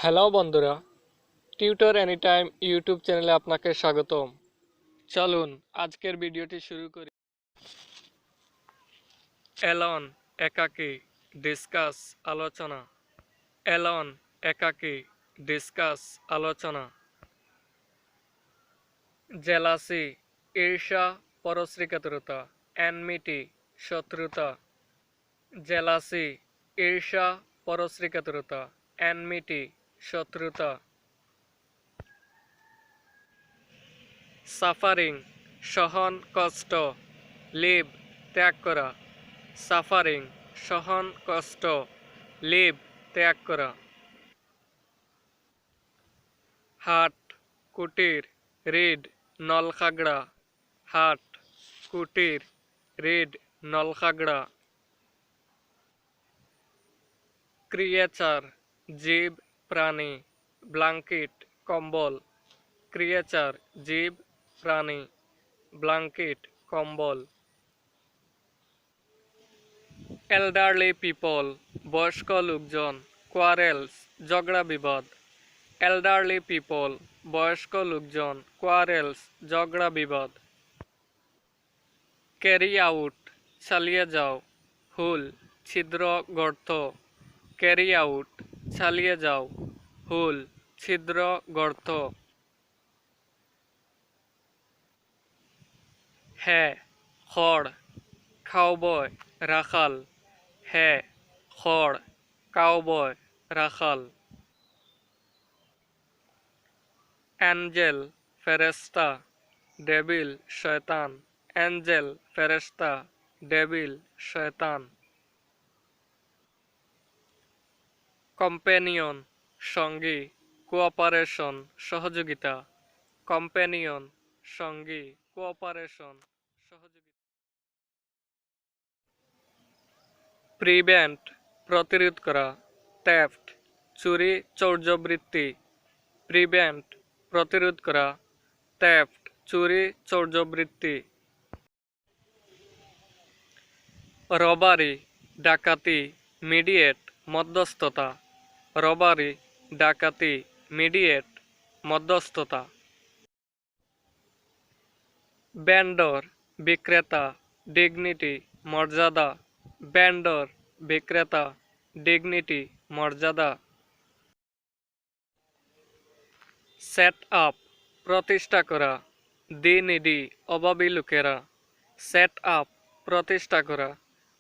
Hello বন্ধুরা, tutor anytime YouTube চ্যানেলে আপনাকে স্বাগতম। চলুন আজকের ভিডিওটি শুরু করি। অ্যালন একাকী ডিসকাস আলোচনা। অ্যালন একাকী ডিসকাস আলোচনা। জেলাসি ঈর্ষা পরশ্রীকাতরতা। এনমিটি শত্রুতা। জেলাসি ঈর্ষা পরশ্রীকাতরতা। এনমিটি শত্রুতা। সাফারিং সহন কষ্ট। লিভ ত্যাগ করা। সাফারিং সহন কষ্ট। লিভ ত্যাগ করা। হাট কুটির রিড নলখাগড়া। হাট কুটির রিড নলখাগড়া। ক্রিয়েচার জীব প্রাণী। ব্লাঙ্কেট কম্বল। ক্রিয়েচার জীব প্রাণী। ব্লাঙ্কেট কম্বল। এল্ডারলি পিপল বয়স্ক লোকজন। কোয়ারেলস ঝগড়া বিবাদ। এল্ডারলি পিপল বয়স্ক লোকজন। কোয়ারেলস ঝগড়া বিবাদ। ক্যারি আউট চালিয়ে যাও। হুল ছিদ্র গর্ত। ক্যারি আউট চালিয়ে যাও। হুল ছিদ্র গর্ত। হ্যাঁ খড় কাউবয় রাখাল। হ্যাঁ খড় কাউবয় রাখাল। অ্যাঞ্জেল ফেরেস্তা। ডেভিল শয়তান। অ্যাঞ্জেল ফেরেস্তা। ডেভিল শয়তান। কম্পেনিয়ন সঙ্গী। কোঅপারেশন সহযোগিতা। কম্পেনিয়ন সঙ্গী। কোঅপারেশন সহযোগিতা। প্রিভেন্ট প্রতিরোধ করা। থেফট চুরি চৌর্যবৃত্তি। প্রিভেন্ট প্রতিরোধ করা। থেফট চুরি চৌর্যবৃত্তি। রবারি ডাকাতি। মিডিয়েট মধ্যস্থতা। রবারি ডাকাতি মিডিয়েট মধ্যস্থতা। ভেন্ডর বিক্রেতা। ডিগনিটি মর্যাদা। ভেন্ডর বিক্রেতা। ডিগনিটি মর্যাদা। সেট আপ প্রতিষ্ঠা করা। দি নিডি অভাবী লোকেরা। সেট আপ প্রতিষ্ঠা করা।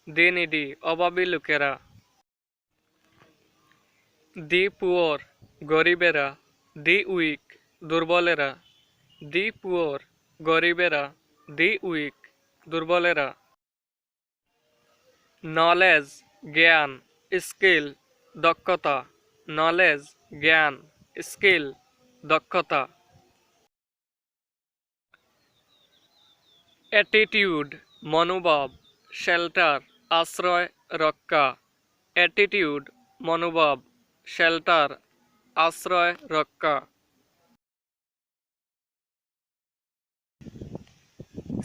দি নিডি অভাবী লোকেরা। দি পুওর গরিবেরা। দি উইক দুর্বলেরা। দি পুওর গরিবেরা। দি উইক দুর্বলেরা। নলেজ জ্ঞান। স্কিল দক্ষতা। নলেজ জ্ঞান স্কিল দক্ষতা। অ্যাটিটিউড মনোভাব। শেল্টার আশ্রয় রক্ষা। অ্যাটিটিউড মনোভাব। শেল্টার আশ্রয় রক্ষা।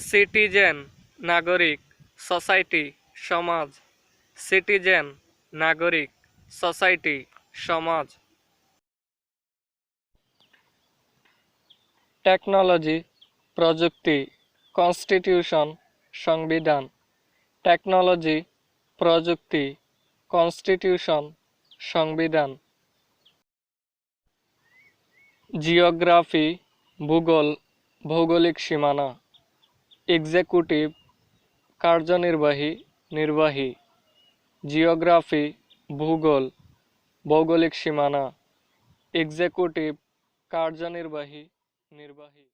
সিটিজেন নাগরিক। সোসাইটি সমাজ। সিটিজেন নাগরিক। সোসাইটি সমাজ। টেকনোলজি প্রযুক্তি। কনস্টিটিউশন সংবিধান। টেকনোলজি প্রযুক্তি। কনস্টিটিউশন সংবিধান। জিওগ্রাফি ভূগোল ভৌগোলিক সীমানা। এক্সিকিউটিভ কার্যনির্বাহী নির্বাহী। জিওগ্রাফি ভূগোল ভৌগোলিক সীমানা। এক্সিকিউটিভ কার্যনির্বাহী নির্বাহী।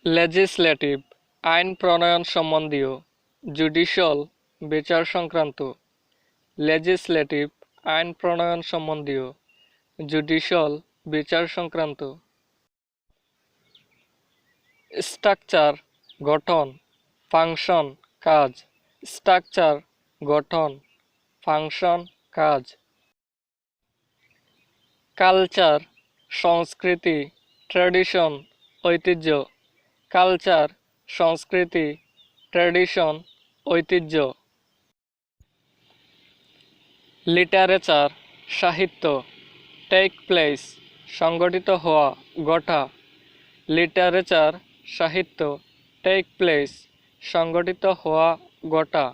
লেজিসলেটিভ আইন প্রণয়ন সম্বন্ধীয়। জুডিশিয়াল বিচার সংক্রান্ত। লেজিসলেটিভ আইন প্রণয়ন সম্বন্ধীয়। জুডিশিয়াল বিচার সংক্রান্ত। স্ট্রাকচার গঠন। ফাংশন কাজ। স্ট্রাকচার গঠন। ফাংশন কাজ। কালচার সংস্কৃতি ট্র্যাডিশন ঐতিহ্য। কালচার সংস্কৃতি ট্র্যাডিশন ঐতিহ্য। লিটারেচার সাহিত্য, টেক প্লেস সংগঠিত হওয়া ঘটা, লিটারেচার সাহিত্য, টেক প্লেস সংগঠিত হওয়া ঘটা।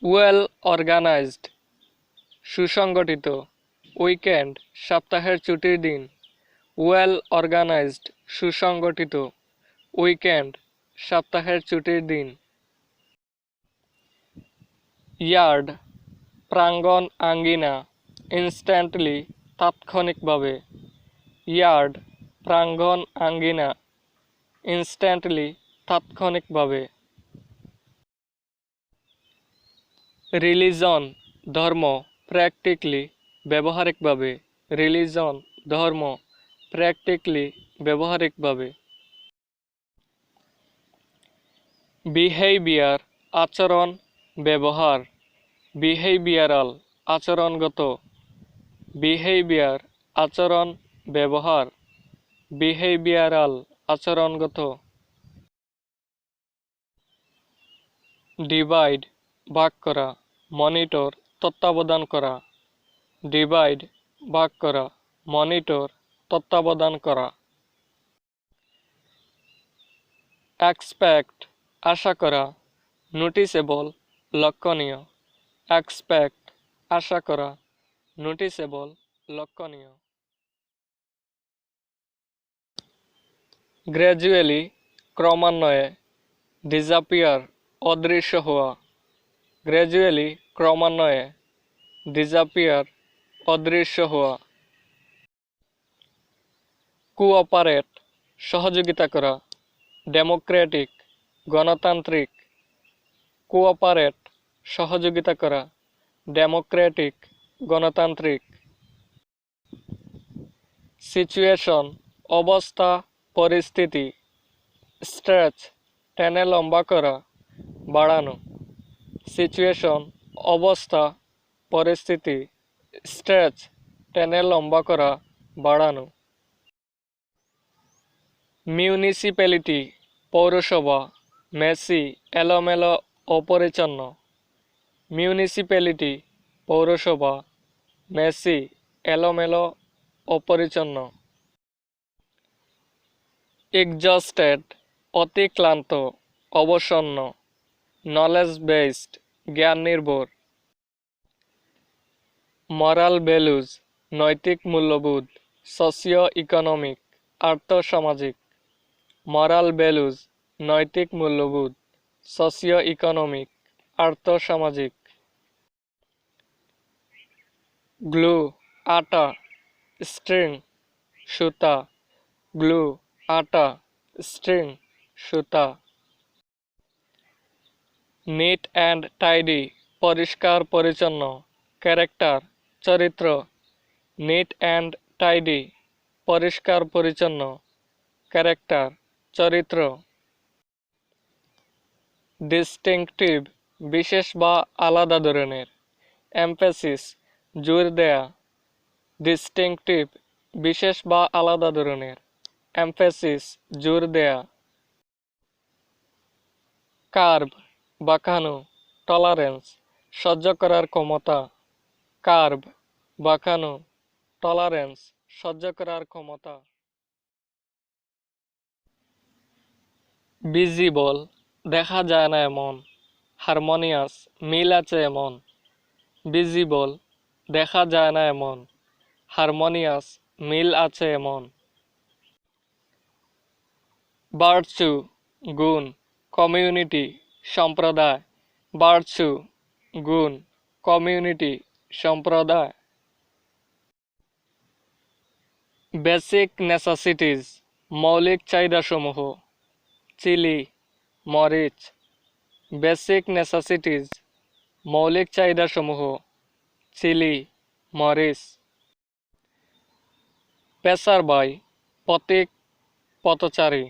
ওয়েল অর্গানাইজড সুসংগঠিত, উইকেন্ড সপ্তাহের ছুটির দিন, ওয়েল অর্গানাইজড সুসংগঠিত, উইকেন্ড সপ্তাহের ছুটির দিন। ইয়ার্ড প্রাঙ্গণ আঙ্গিনা, ইনস্ট্যান্টলি তাৎক্ষণিকভাবে, ইয়ার্ড প্রাঙ্গণ আঙ্গিনা, ইনস্ট্যান্টলি তাৎক্ষণিকভাবে। রিলিজন ধর্ম, প্র্যাকটিক্যালি ব্যবহারিকভাবে, রিলিজন ধর্ম, প্র্যাকটিক্যালি ব্যবহারিকভাবে। বিহেভিয়ার আচরণ ব্যবহার, বিহেভিয়ারাল আচরণগত, বিহেভিয়ার আচরণ ব্যবহার, বিহেভিয়ারাল আচরণগত। ডিভাইড ভাগ করা, মনিটর তত্ত্বাবধান করা, ডিভাইড ভাগ করা, মনিটর তত্ত্বাবধান করা। এক্সপেক্ট আশা করা, নোটিসেবল লক্ষণীয়, এক্সপেক্ট আশা করা, নোটিসেবল লক্ষণীয়। গ্র্যাজুয়ালি ক্রমান্বয়ে, ডিসঅ্যাপিয়ার অদৃশ্য হওয়া, গ্র্যাজুয়ালি ক্রমান্বয়ে, ডিসঅ্যাপিয়ার অদৃশ্য হওয়া। কোঅপারেট সহযোগিতা করা, ডেমোক্রেটিক গণতান্ত্রিক, কোঅপারেট সহযোগিতা করা, ডেমোক্রেটিক গণতান্ত্রিক। সিচুয়েশন অবস্থা পরিস্থিতি, স্ট্রেচ টেনে লম্বা করা বাড়ানো, সিচুয়েশন অবস্থা পরিস্থিতি, স্ট্রেচ টেনে লম্বা করা বাড়ানো। মিউনিসিপ্যালিটি পৌরসভা, মেসি এলোমেলো অপরিচ্ছন্ন, মিউনিসিপ্যালিটি পৌরসভা, মেসি এলোমেলো অপরিচ্ছন্ন। এক্সজস্টেড অতিক্লান্ত অবসন্ন, নলেজ বেসড জ্ঞান নির্ভর। মরাল ভ্যালুজ নৈতিক মূল্যবোধ, সোশিও ইকোনমিক আর্থসামাজিক, মরাল ভ্যালুজ নৈতিক মূল্যবোধ, সোশিও ইকোনমিক আর্থসামাজিক। গ্লু আটা, স্ট্রিং সুতা, গ্লু আটা, স্ট্রিং সুতা। নিট অ্যান্ড টাইডি পরিষ্কার পরিচ্ছন্ন, ক্যারেক্টার চরিত্র, নিট অ্যান্ড টাইডি পরিষ্কার পরিচ্ছন্ন, ক্যারেক্টার চরিত্র। ডিস্টিংটিভ বিশেষ বা আলাদা ধরনের, এমফেসিস জোর দেয়া, ডিস্টিংটিভ বিশেষ বা আলাদা ধরনের, এমফেসিস জোর দেয়া। কার্ভ বাঁকানো, টলারেন্স সহ্য করার ক্ষমতা, কার্ভ বাঁকানো, টলারেন্স সহ্য করার ক্ষমতা। ভিজিবল দেখা যায় না এমন, হারমোনিয়াস মিল আছে এমন, ভিজিবল দেখা যায় না এমন, হারমোনিয়াস মিল আছে এমন। ভার্চু গুণ, কমিউনিটি সম্প্রদায়, ভার্চু গুণ, কমিউনিটি সম্প্রদায়। বেসিক নেসেসিটিস মৌলিক চাহিদাসমূহ, চিলি মরিচ, বেসিক নেসেসিটিস মৌলিক চাহিদাসমূহ, চিলি মরিচ। পেসারবাই পথিক পথচারী,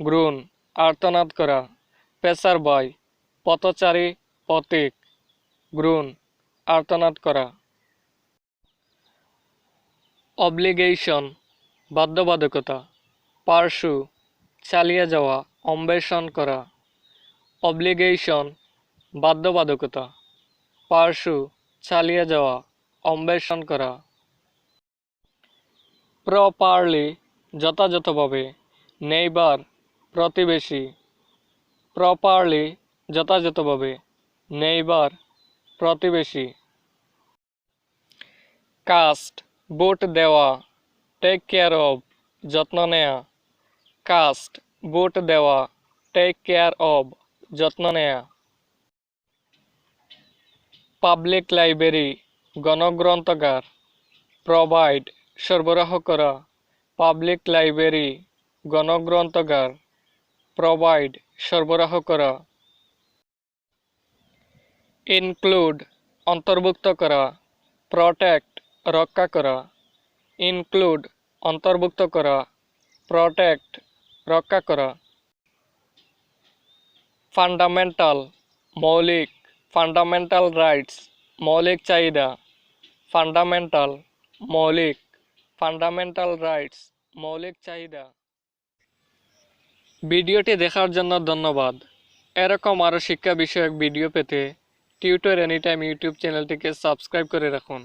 গ্রুন আর্তনাদ করা, পেসারবাই পথচারী পথিক, গ্রুন আর্তনাদ করা। অব্লিগেশন বাধ্যবাধকতা, পার্সু চালিয়ে যাওয়া অন্বেষণ করা, অব্লিগেশন বাধ্যবাধকতা, পার্সু চালিয়ে যাওয়া অন্বেষণ করা প্রপারলি যথাযথভাবে নেইবার প্রতিবেশী প্রপারলি যথাযথভাবে নেইবার প্রতিবেশী কাস্ট বুট দেওয়া টেক কেয়ার অব যত্ন নেয়া কাস্ট বুট দেওয়া টেক কেয়ার অব যত্ন নেয়া পাবলিক লাইব্রেরি গণগ্রন্থাগার প্রোভাইড সরবরাহ করা পাবলিক লাইব্রেরি গণগ্রন্থাগার প্রোভাইড সরবরাহ করা ইনক্লুড অন্তর্ভুক্ত করা প্রটেক্ট রক্ষা করা ইনক্লুড অন্তর্ভুক্ত করা প্রটেক্ট রক্ষা করা ফান্ডামেন্টাল মৌলিক ফান্ডামেন্টাল রাইটস মৌলিক চাহিদা ফান্ডামেন্টাল মৌলিক ফান্ডামেন্টাল রাইটস মৌলিক চাহিদা ভিডিওটি দেখার জন্য ধন্যবাদ। এরকম আরও শিক্ষা বিষয়ক ভিডিও পেতে টিউটর এনিটাইম ইউটিউব চ্যানেলটিকে সাবস্ক্রাইব করে রাখুন।